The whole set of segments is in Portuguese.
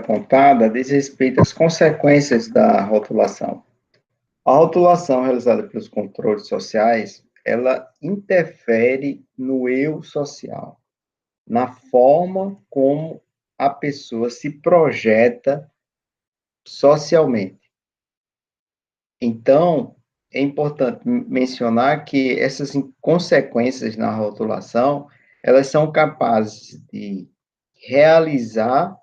apontada diz respeito às consequências da rotulação. A rotulação realizada pelos controles sociais, ela interfere no eu social, na forma como a pessoa se projeta socialmente. Então, é importante mencionar que essas consequências na rotulação, elas são capazes de realizar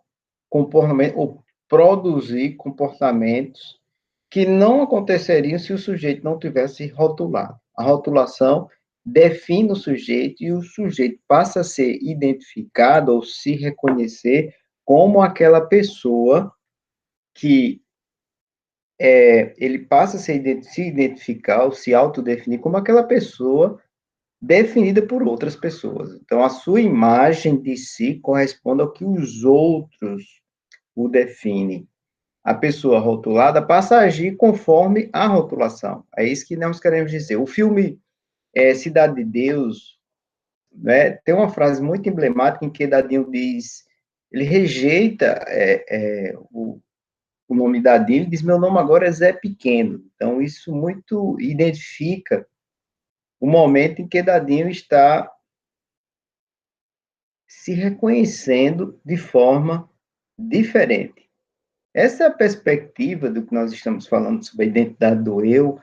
comportamento, ou produzir comportamentos que não aconteceriam se o sujeito não tivesse rotulado. A rotulação define o sujeito e o sujeito passa a ser identificado ou se reconhecer como aquela pessoa que ele passa a se identificar ou se autodefinir como aquela pessoa definida por outras pessoas. Então, a sua imagem de si corresponde ao que os outros o definem. A pessoa rotulada passa a agir conforme a rotulação. É isso que nós queremos dizer. O filme Cidade de Deus, né, tem uma frase muito emblemática em que Dadinho diz, ele rejeita o nome Dadinho, ele diz, meu nome agora é Zé Pequeno. Então, isso muito identifica o momento em que Dadinho está se reconhecendo de forma diferente. Essa perspectiva do que nós estamos falando sobre a identidade do eu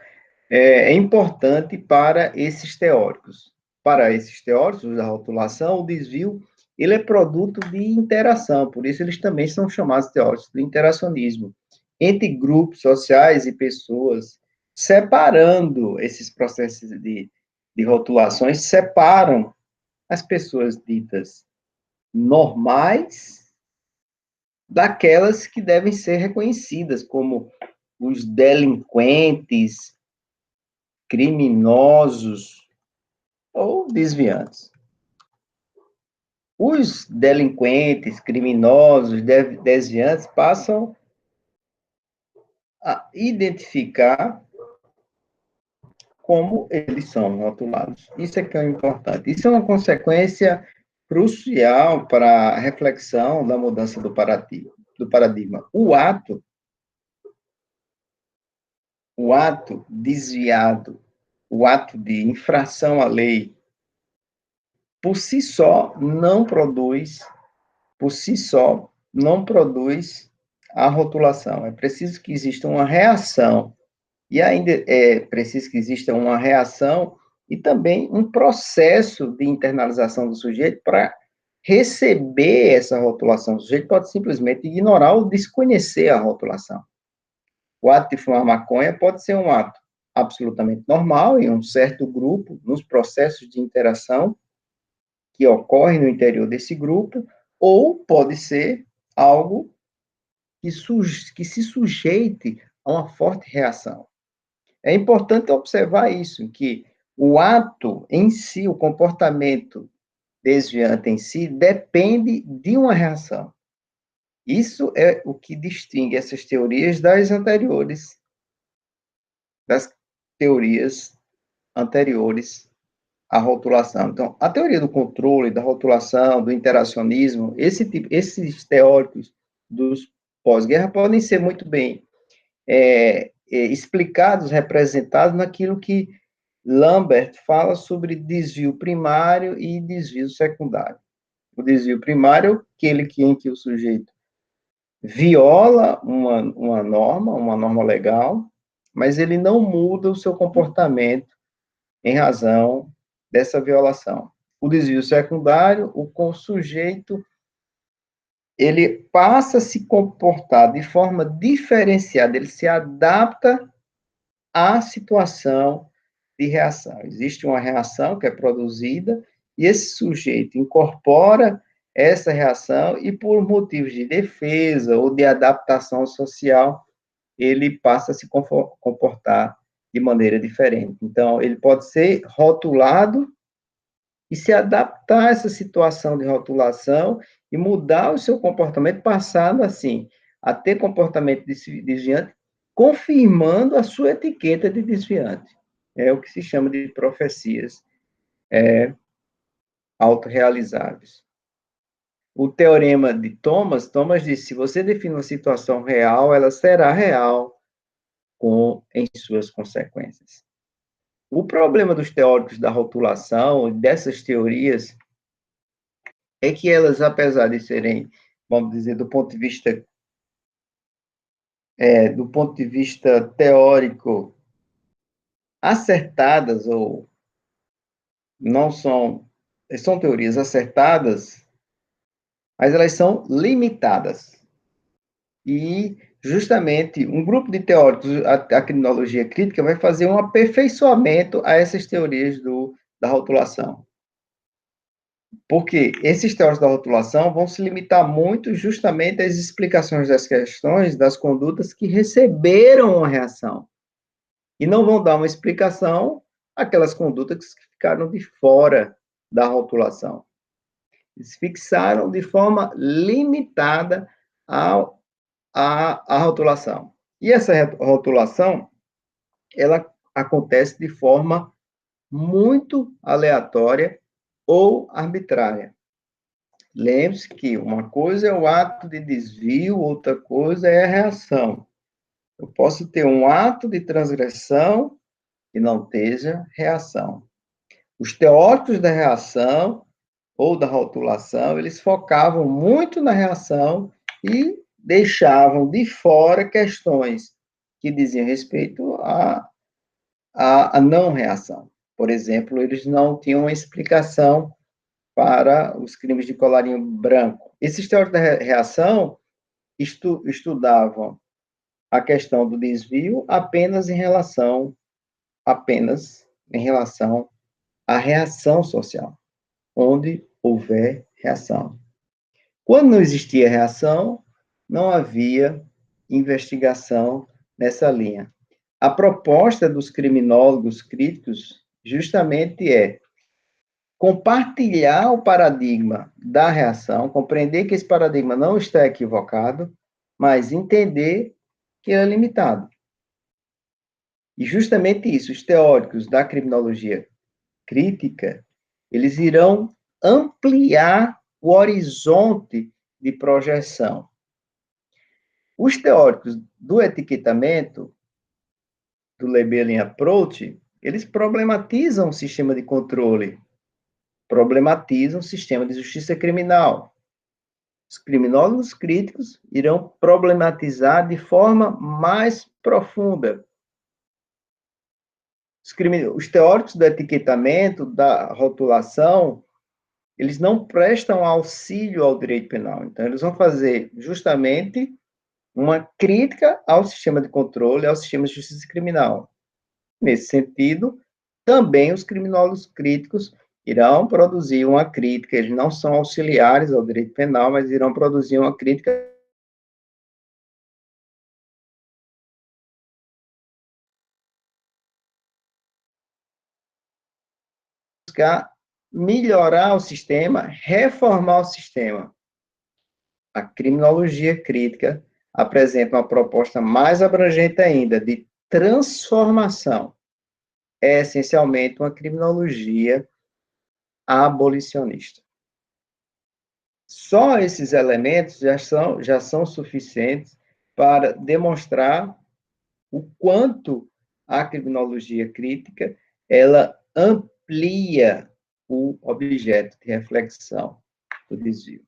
é importante para esses teóricos. Para esses teóricos da rotulação, o desvio ele é produto de interação, por isso eles também são chamados teóricos do interacionismo, entre grupos sociais e pessoas, separando esses processos de rotulações, separam as pessoas ditas normais daquelas que devem ser reconhecidas como os delinquentes, criminosos ou desviantes. Os delinquentes, criminosos, desviantes passam a identificar como eles são rotulados. Isso é que é importante. Isso é uma consequência crucial para a reflexão da mudança do paradigma. O ato desviado, o ato de infração à lei, por si só não produz a rotulação. É preciso que exista uma reação, e ainda é preciso que exista uma reação e também um processo de internalização do sujeito para receber essa rotulação. O sujeito pode simplesmente ignorar ou desconhecer a rotulação. O ato de fumar maconha pode ser um ato absolutamente normal em um certo grupo, nos processos de interação que ocorrem no interior desse grupo, ou pode ser algo que se sujeite a uma forte reação. É importante observar isso, que o ato em si, o comportamento desviante em si, depende de uma reação. Isso é o que distingue essas teorias das anteriores, das teorias anteriores à rotulação. Então, a teoria do controle, da rotulação, do interacionismo, esses teóricos dos pós-guerra podem ser muito bem explicados, representados naquilo que Lambert fala sobre desvio primário e desvio secundário. O desvio primário é aquele em que o sujeito viola uma norma legal, mas ele não muda o seu comportamento em razão dessa violação. O desvio secundário, o sujeito ele passa a se comportar de forma diferenciada, ele se adapta à situação de reação. Existe uma reação que é produzida e esse sujeito incorpora essa reação e por motivos de defesa ou de adaptação social, ele passa a se comportar de maneira diferente. Então, ele pode ser rotulado e se adaptar a essa situação de rotulação e mudar o seu comportamento, passando, assim, a ter comportamento desviante, confirmando a sua etiqueta de desviante. É o que se chama de profecias autorrealizáveis. o teorema de Thomas, Thomas disse, se você define uma situação real, ela será real em suas consequências. O problema dos teóricos da rotulação, dessas teorias, é que elas, apesar de serem, vamos dizer, do ponto de vista teórico, acertadas ou não são teorias acertadas, mas elas são limitadas. E, justamente, um grupo de teóricos, a criminologia crítica, vai fazer um aperfeiçoamento a essas teorias da rotulação. Porque esses teóricos da rotulação vão se limitar muito justamente às explicações das questões, das condutas que receberam uma reação. E não vão dar uma explicação àquelas condutas que ficaram de fora da rotulação. Eles fixaram de forma limitada a rotulação. E essa rotulação, ela acontece de forma muito aleatória ou arbitrária. Lembre-se que uma coisa é o ato de desvio, outra coisa é a reação. Eu posso ter um ato de transgressão e não esteja reação. Os teóricos da reação ou da rotulação, eles focavam muito na reação e deixavam de fora questões que diziam respeito à não reação. Por exemplo, eles não tinham uma explicação para os crimes de colarinho branco. Esses teóricos da reação estudavam a questão do desvio apenas em relação à reação social, onde houver reação. Quando não existia reação, não havia investigação nessa linha. A proposta dos criminólogos críticos justamente é compartilhar o paradigma da reação, compreender que esse paradigma não está equivocado, mas entender que ele é limitado. E justamente isso, os teóricos da criminologia crítica, eles irão ampliar o horizonte de projeção. Os teóricos do etiquetamento, do labeling approach, eles problematizam o sistema de controle, problematizam o sistema de justiça criminal. Os criminólogos críticos irão problematizar de forma mais profunda. Os teóricos do etiquetamento, da rotulação, eles não prestam auxílio ao direito penal. Então, eles vão fazer justamente uma crítica ao sistema de controle, ao sistema de justiça criminal. Nesse sentido, também os criminólogos críticos irão produzir uma crítica, eles não são auxiliares ao direito penal, mas irão produzir uma crítica buscar melhorar o sistema, reformar o sistema. A criminologia crítica apresenta uma proposta mais abrangente ainda de transformação. É essencialmente uma criminologia abolicionista. Só esses elementos já são suficientes para demonstrar o quanto a criminologia crítica ela amplia o objeto de reflexão do desvio.